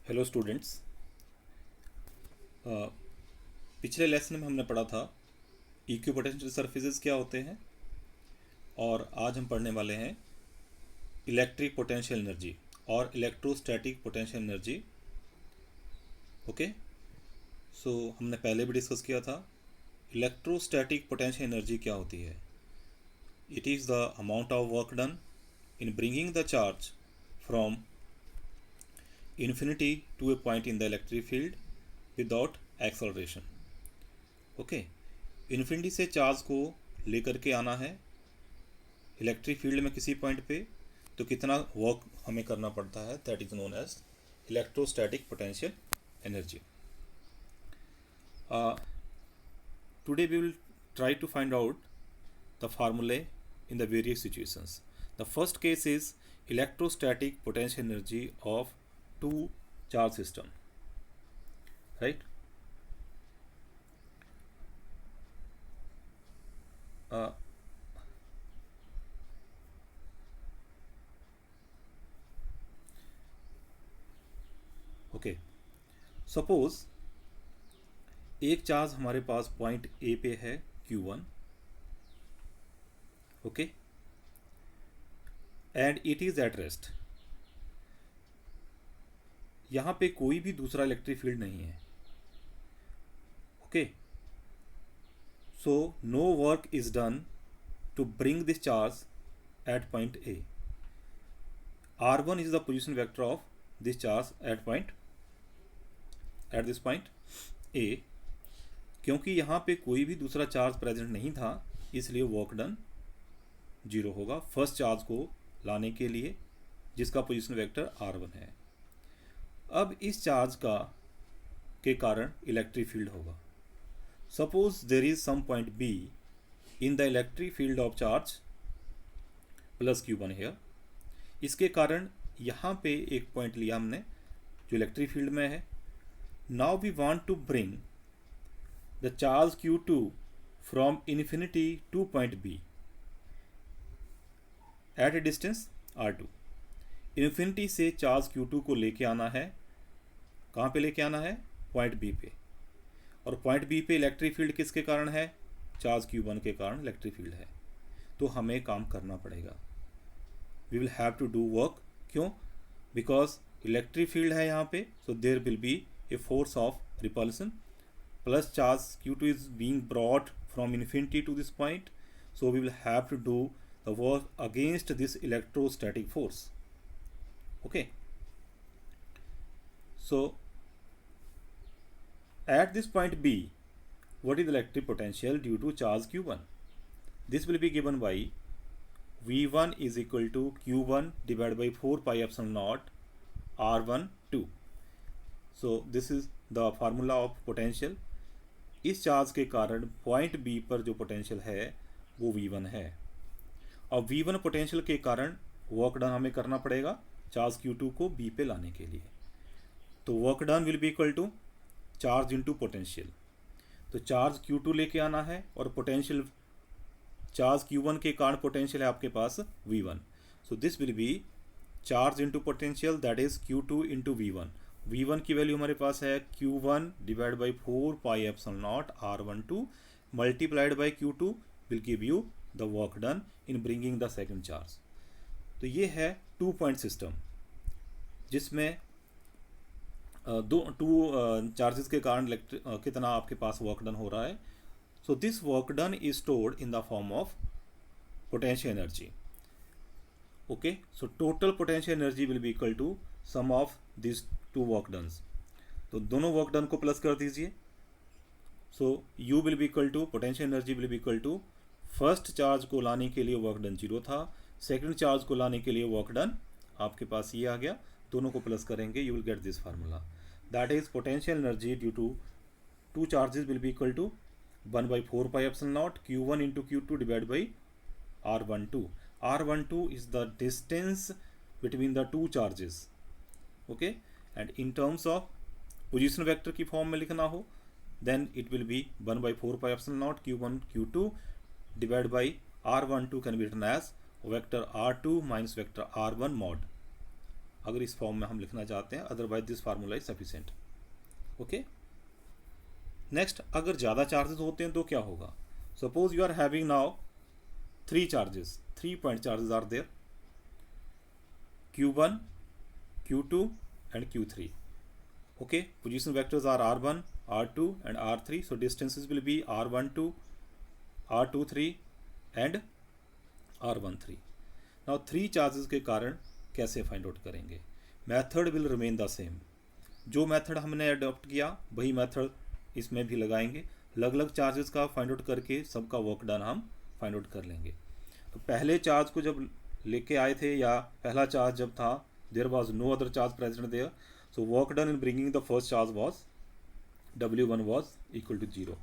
Hello students. पिछले lesson में हमने पढ़ा था इक्विपोटेंशियल सरफेसेस क्या होते हैं, और आज हम पढ़ने वाले हैं इलेक्ट्रिक पोटेंशियल एनर्जी और इलेक्ट्रोस्टैटिक पोटेंशियल एनर्जी। ओके, सो हमने पहले भी डिस्कस किया था। इलेक्ट्रोस्टैटिक पोटेंशियल एनर्जी क्या होती है? It is the amount of work done in bringing the charge from infinity to a point in the electric field without acceleration. Okay, infinity से charge को लेकर के आना है इलेक्ट्रिक फील्ड में किसी पॉइंट पे, तो कितना वर्क हमें करना पड़ता है, that is known as electrostatic potential energy. Today we will try to find out the formulae in the various situations. The first case is electrostatic potential energy of two charge system, right? Okay, suppose एक charge हमारे पास point A पे है Q1, okay, and it is at rest. यहाँ पे कोई भी दूसरा इलेक्ट्रिक फील्ड नहीं है। Okay, so no work is done to bring this charge at point A. R1 is the position vector of this charge at this point A। क्योंकि यहाँ पे कोई भी दूसरा चार्ज प्रेजेंट नहीं था, इसलिए वर्क डन 0 होगा फर्स्ट चार्ज को लाने के लिए, जिसका पोजीशन वेक्टर R1 है। अब इस चार्ज के कारण इलेक्ट्रिक फील्ड होगा। Suppose there is some point B in the electric field of charge plus Q1 है। इसके कारण यहाँ पे एक पॉइंट लिया हमने जो इलेक्ट्रिक फील्ड में है। Now we want to bring the charge Q2 from infinity to point B at a distance R2। Infinity से चार्ज Q2 को लेके आना है। कहाँ पे लेके आना है? पॉइंट B पे। और पॉइंट B पे इलेक्ट्रिक फील्ड किसके कारण है? चार्ज Q1 के कारण इलेक्ट्रिक फील्ड है। तो हमें काम करना पड़ेगा, we will have to do work. क्यों? बिकॉज इलेक्ट्रिक फील्ड है यहाँ पे, so there will be a force of repulsion, plus charge Q2 is being brought from infinity to this point, so we will have to do the work against this electrostatic force. Okay, so at this point B, what is the electric potential due to charge Q1? This will be given by V1 is equal to Q1 divided by 4 pi epsilon naught R1 2. So this is the formula of potential. इस charge के कारण point B पर जो potential है वो V1 है, और V1 potential के कारण वर्क डन हमें करना पड़ेगा चार्ज Q2 को B पे लाने के लिए। तो work done will be equal to charge into potential. तो चार्ज Q2 लेके आना है, और पोटेंशियल चार्ज Q1 के कारण पोटेंशियल है आपके पास V1। So this will be charge into potential, that is Q2 into V1। V1 की वैल्यू हमारे पास है Q1 divide by 4 pi epsilon not R12 multiplied by Q2 will give you the work done in bringing the second charge. तो ये है 2 point system, जिसमें two charges के कारण कितना आपके पास वर्क डन हो रहा है। So this work done is stored in the form of potential energy. Okay, so total potential energy will be equal to sum of this 2 work dones. तो दोनों वर्क डन को प्लस कर दीजिए। So you will be equal to, potential energy will be equal to, first charge को लाने के लिए work done 0 था, सेकेंड चार्ज को लाने के लिए वर्क डन आपके पास ये आ गया। दोनों को प्लस करेंगे, you will get this formula, that is potential energy due to 2 charges will be equal to 1 by 4 pi epsilon naught Q1 into Q2 divided by R12. R12 is the distance between the two charges. Okay, and in terms of position vector की form में लिखना हो, then it will be 1 by 4 pi epsilon naught Q1 Q2 divided by R12 can be written as vector R2 minus vector R1 mod. अगर इस form में हम लिखना चाहते हैं, otherwise this formula is sufficient. Okay, next, अगर ज़्यादा charges होते हैं तो क्या होगा? Suppose you are having now 3 charges, 3 point charges are there, Q1, Q2 and Q3. Okay, position vectors are R1, R2 and R3. So distances will be R12, R23 and R13. Now 3 charges के कारण कैसे find out करेंगे? Method will remain the same. जो method हमने adopt किया वही method इसमें भी लगाएंगे। अलग अलग चार्जेस का फाइंड आउट करके सबका वर्क डन हम फाइंड आउट कर लेंगे। तो पहले चार्ज को जब लेके आए थे, या पहला चार्ज जब था, there was no other charge present there, so work done in bringing the first charge was W1 was equal to 0,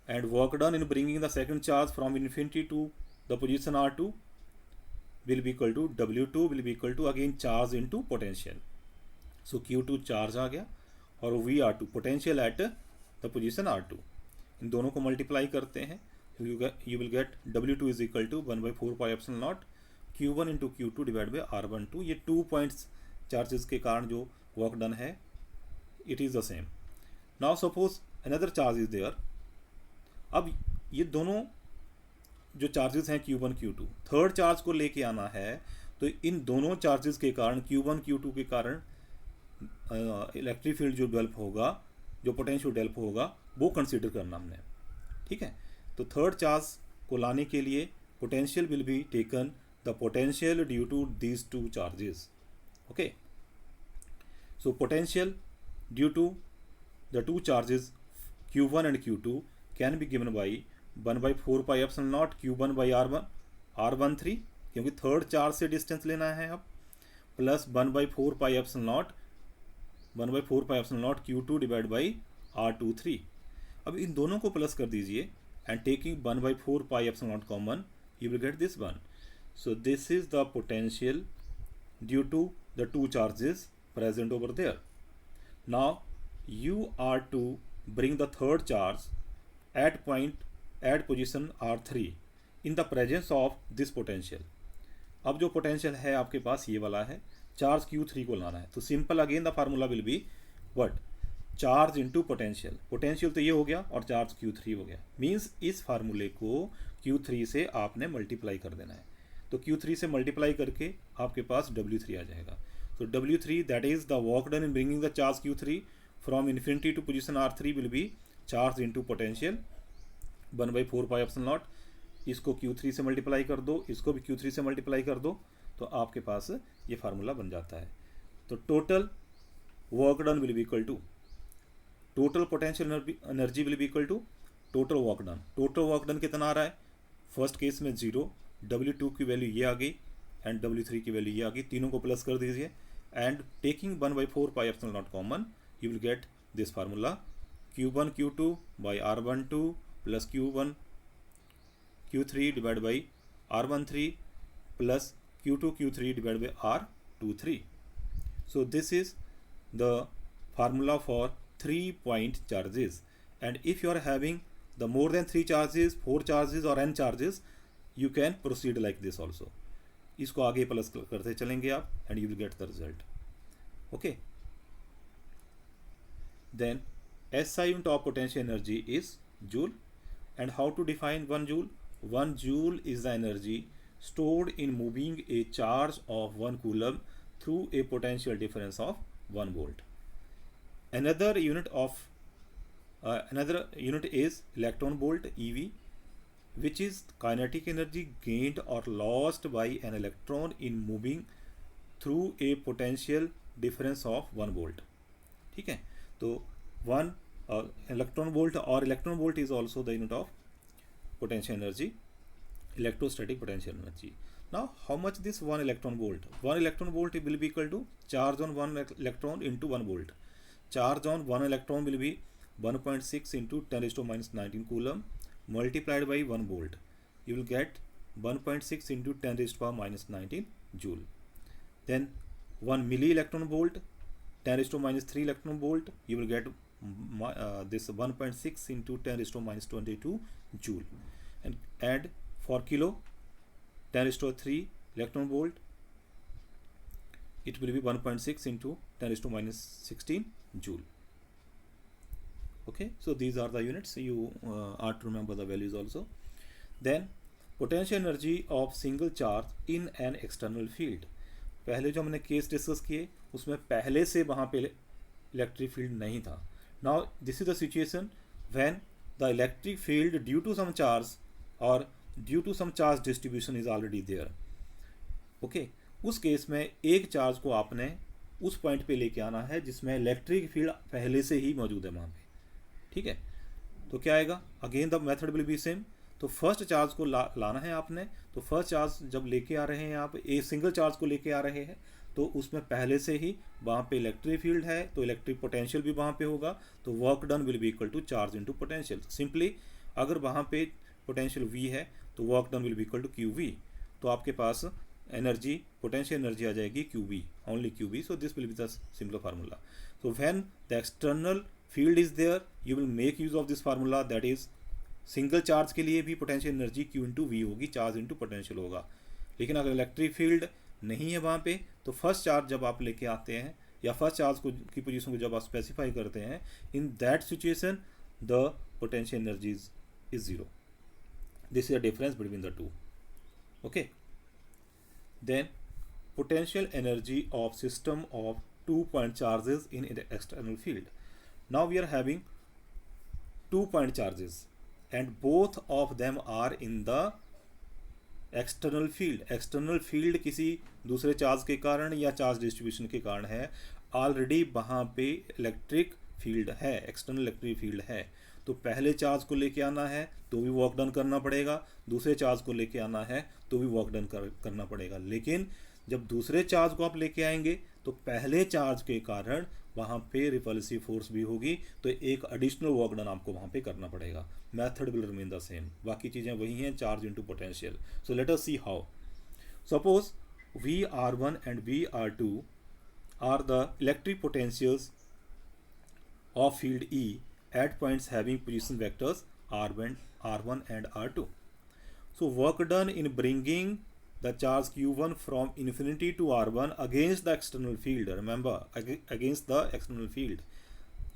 and work done in bringing the second charge from infinity to the position R2 will be equal to W2 will be equal to again charge into potential. So Q2 charge आ गया और VR2 potential at the position R2, इन दोनों को multiply करते हैं, you will get W2 is equal to 1/4 pi epsilon naught Q1 into Q2 divide by R12। ये 2 points charges के कारण जो वर्क डन है, it is the same. Now suppose another charge is there. अब ये दोनों जो चार्जेस हैं Q1 Q2, थर्ड चार्ज को लेके आना है, तो इन दोनों चार्जेस के कारण Q1 Q2 के कारण इलेक्ट्रिक फील्ड जो डेवलप होगा, जो पोटेंशियल डेवलप होगा, वो कंसीडर करना हमने। ठीक है, तो थर्ड चार्ज को लाने के लिए potential will be taken the potential due to these 2 charges. Okay, so potential due to the 2 charges Q1 and Q2 can be given by 1/4 pi epsilon naught Q1 by R1 R13, क्योंकि third charge से distance लेना है अब, plus 1/4 pi epsilon naught Q2 divide by R23। अब इन दोनों को plus कर दीजिए, and taking 1/4 pi epsilon naught common, you will get this one. So this is the potential due to the 2 charges present over there. Now you are to bring the third charge at position R3 in the presence of this potential. अब जो potential है आपके पास ये वाला है, charge Q3 को लाना है, तो simple again the formula will be what? Charge into potential. Potential तो ये हो गया और चार्ज Q3 हो गया, मींस इस फार्मूले को Q3 से आपने मल्टीप्लाई कर देना है। तो Q3 से मल्टीप्लाई करके आपके पास W3 आ जाएगा। तो W3 that is the work done in bringing the charge Q3 from infinity to position R3 will be charge into potential 1/4 pi epsilon naught। इसको Q3 से मल्टीप्लाई कर दो, इसको भी Q3 से मल्टीप्लाई कर दो, तो आपके पास ये फार्मूला बन जाता है। तो total work done will be equal to total potential energy will be equal to total work done. Total work done कितना आ रहा है? फर्स्ट केस में 0, W2 की वैल्यू ये आ गई एंड W3 की वैल्यू ये आ गई, तीनों को प्लस कर दीजिए, and taking 1/4 pi epsilon naught common, you will get this formula Q1 Q2 by R12 plus Q3 divided by R13 plus Q2 Q3 divided by R23. So this is the formula for 3-point charges, and if you are having the more than 3 charges, 4 charges or n charges, you can proceed like this also. इसको आगे plus करते चलेंगे आप, and you will get the result. Okay. Then SI unit of potential energy is joule, and how to define 1 joule? 1 joule is the energy stored in moving a charge of 1 coulomb through a potential difference of 1 volt. Another unit is electron volt, EV, which is kinetic energy gained or lost by an electron in moving through a potential difference of 1 volt. ठीक है, तो 1 electron volt, or electron volt is also the unit of potential energy, electrostatic potential energy. Now how much this 1 electron volt? 1 electron volt will be equal to charge on 1 electron into 1 volt. Charge on 1 electron will be 1.6 into 10 raised to minus 19 coulomb multiplied by 1 volt. You will get 1.6 into 10 raised to minus 19 joule. Then 1 milli electron volt, 10 raised to minus 3 electron volt, you will get this 1.6 into 10 raised to minus 22 joule. And add for kilo, 10 raised to 3 electron volt, it will be 1.6 into 10 raised to minus 16 joule. Okay, so these are the units. You are to remember the values also. Then potential energy of single charge in an external field. पहले जो हमने case discuss किए उसमें पहले से वहाँ पे electric field नहीं था. Now this is the situation when the electric field due to some charge और due to some charge distribution is already there. Okay, उस केस में एक चार्ज को आपने उस पॉइंट पे लेके आना है जिसमें इलेक्ट्रिक फील्ड पहले से ही मौजूद है वहाँ पे. ठीक है, तो क्या आएगा, again the method will be same. तो फर्स्ट चार्ज को लाना है आपने. तो फर्स्ट चार्ज जब लेके आ रहे हैं आप, एक सिंगल चार्ज को लेके आ रहे हैं, तो उसमें पहले से ही वहाँ पे इलेक्ट्रिक फील्ड है, तो इलेक्ट्रिक पोटेंशियल भी वहाँ पे होगा. तो work done will be equal to charge into potential. Simply अगर वहाँ पे पोटेंशियल V है तो work done will be equal to QV. तो आपके पास एनर्जी, पोटेंशियल एनर्जी आ जाएगी QV, only QV. So this will be the simple formula. So when the external field is there you will make use of this formula. That is single charge के लिए भी potential energy Q into V होगी, charge into potential होगा. लेकिन अगर electric field नहीं है वहाँ पे, तो फर्स्ट चार्ज जब आप लेके आते हैं या फर्स्ट चार्ज को की पोजीशन को जब आप स्पेसिफाई करते हैं, in that situation the potential energy is zero. This is the difference between the two. Okay, then potential energy of system of 2 point charges in the external field. Now we are having 2 point charges and both of them are in the external field. external field किसी दूसरे charge के कारण या charge distribution के कारण है. Already वहाँ पे इलेक्ट्रिक फील्ड है, एक्सटर्नल इलेक्ट्रिक फील्ड है. तो पहले चार्ज को लेके आना है तो भी वर्क डन करना पड़ेगा, दूसरे चार्ज को लेके आना है तो भी वर्क डन करना पड़ेगा. लेकिन जब दूसरे चार्ज को आप लेके आएंगे तो पहले चार्ज के कारण वहाँ पे रिपल्सिव फोर्स भी होगी, तो एक एडिशनल वर्क डन आपको वहाँ पे करना पड़ेगा. Method will remain the same, बाकी चीज़ें वही हैं, charge into potential. So let us see how. Suppose VR1 and VR2 are the electric potentials of field E at points having position vectors R1 and R2. So work done in bringing the charge Q1 from infinity to R1 against the external field. Remember, against the external field.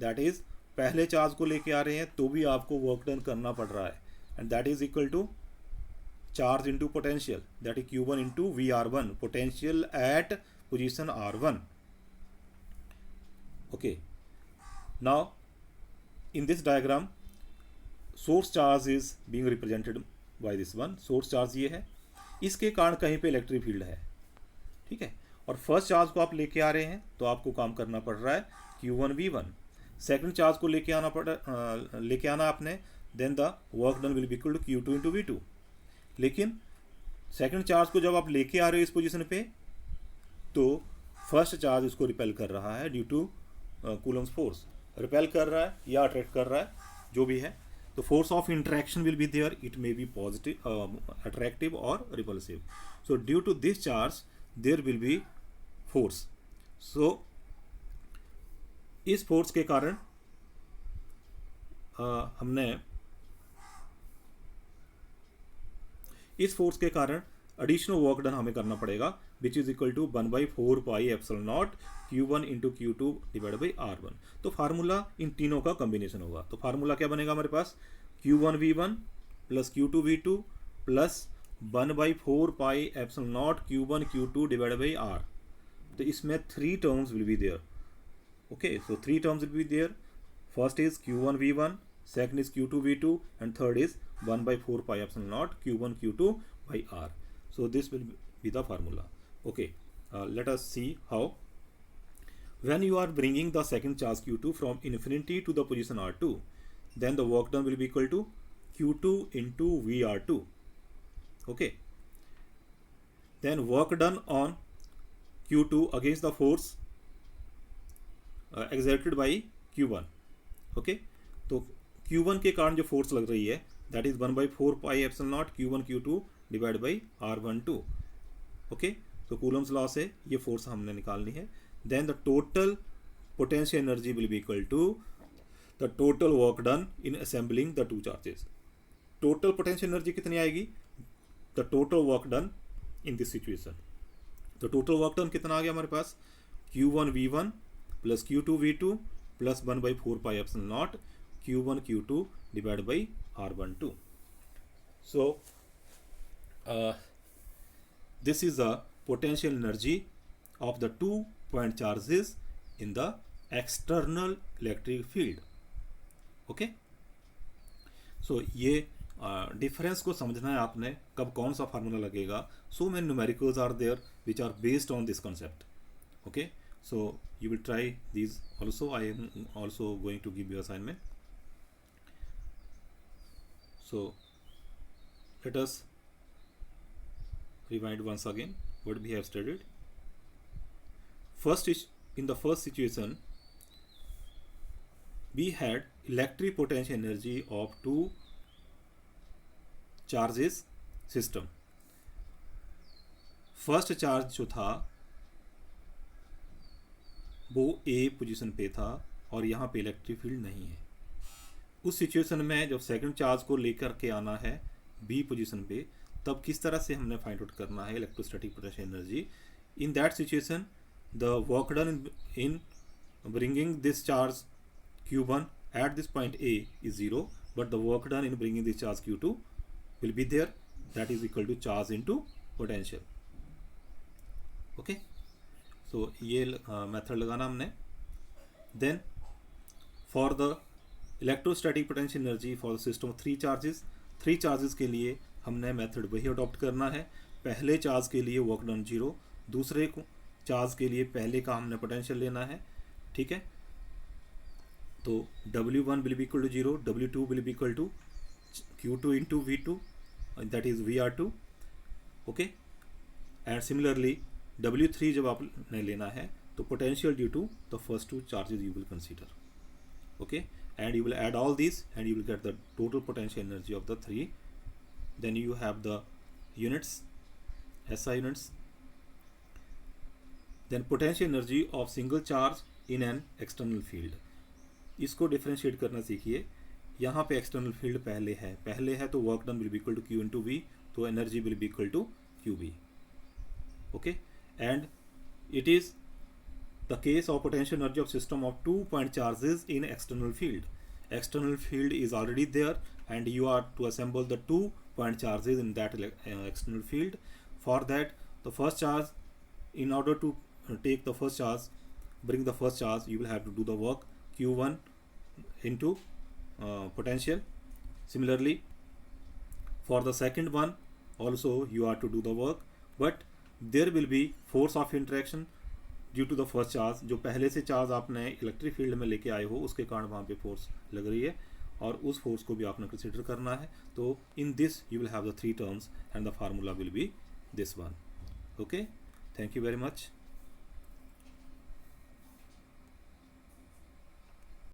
That is, पहले charge को लेके आ रहे हैं तो भी आपको work done करना पड़ रहा है, and that is equal to charge into potential. That is Q1 into VR1, potential at position R1. Okay. Now in this diagram source charge is being represented by this one. source charge ये है, इसके कारण कहीं पे electric field है. ठीक है, और फर्स्ट चार्ज को आप लेके आ रहे हैं तो आपको काम करना पड़ रहा है Q1 V1. सेकंड चार्ज को लेके आना आपने, then the work done will be equal to Q2 into V2. लेकिन सेकंड चार्ज को जब आप लेके आ रहे हो इस पोजीशन पे, तो फर्स्ट चार्ज इसको रिपेल कर रहा है due to Coulomb's force. Repel कर रहा है या अट्रैक्ट कर रहा है, जो भी है. तो force of interaction will be there, it may be positive, attractive और repulsive. So due to this charge there will be force. So इस फोर्स के कारण इस फोर्स के कारण एडिशनल वर्क डन हमें करना पड़ेगा, which is equal to 1/4 pi epsilon naught Q1 into Q2 divide by R1. तो फार्मूला इन तीनों का कॉम्बिनेशन होगा. तो फार्मूला क्या बनेगा हमारे पास, Q1 V1 plus Q2 V2 plus 1/4 pi epsilon naught Q1 Q2 divide by R. तो इसमें 3 terms will be there. Okay, so 3 terms will be there. First is Q1 V1, second is Q2 V2, and third is 1/4 pi epsilon naught Q1 Q2 by R. So this will be the formula. Okay, let us see how. When you are bringing the second charge Q2 from infinity to the position R2, then the work done will be equal to Q2 into VR2. Okay, then work done on Q2 against the force exerted by Q1. Okay, तो Q1 के कारण जो force लग रही है that is 1/4 pi epsilon naught Q1 Q2 divide by R12. Okay, तो Coulomb's law से ये फोर्स हमने निकालनी है. Then the total potential energy will be equal to the total work done in assembling the two charges. Total potential energy कितनी आएगी, the total work done in this situation. तो total work done कितना आ गया हमारे पास, Q1 V1 plus Q2 V2 plus 1/4 pi epsilon naught Q1 Q2 divide by R12. So this is the potential energy of the 2 point charges in the external electric field. Okay, so ये difference को समझना है आपने, कब कौन सा formula लगेगा. So many numericals are there which are based on this concept. Okay, so you will try these also. I am also going to give you assignment. So let us rewind once again what we have studied. First is, in the first situation we had electric potential energy of two charges system. First charge जो था वो ए position पे था और यहाँ पे electric field नहीं है. उस सिचुएशन में जब सेकंड चार्ज को लेकर के आना है बी पोजीशन पे, तब किस तरह से हमने फाइंड आउट करना है electrostatic potential energy. In that situation the work done in bringing this charge Q1 at this point A is 0, but the work done in bringing this charge Q2 will be there, that is equal to charge into potential. Okay, so ये method लगाना हमने. Then for the electrostatic potential energy for the system of 3 charges के लिए हमने method वही adopt करना है. पहले चार्ज के लिए वर्क डन 0, दूसरे चार्ज के लिए पहले का हमने पोटेंशियल लेना है. ठीक है, तो W1 will be equal to 0, W2 will be equal to Q2 into V2, and that is VR2. Okay, and similarly W3 जब आपने लेना है तो potential due to the first two charges you will consider. Okay, and you will add all these and you will get the total potential energy of the 3. Then you have the units, SI units. Then potential energy of single charge in an external field. इसको differentiate करना सीखिए. यहाँ पे external field पहले है तो work done will be equal to Q into V, तो energy will be equal to QV. Okay, and it is the case of potential energy of system of 2 point charges in external field. External field is already there and you are to assemble the 2 point charges in that external field. For that, the first charge, in order to take the first charge, bring the first charge, you will have to do the work Q1 into potential. Similarly, for the second one also you are to do the work, but there will be force of interaction due to the first charge. जो पहले से charge आपने electric field में लेके आए हो उसके कारण वहाँ पे फोर्स लग रही है और उस फोर्स को भी आपने कंसिडर करना है. तो in this you will have the 3 terms and the formula will be this one. Okay, thank you very much.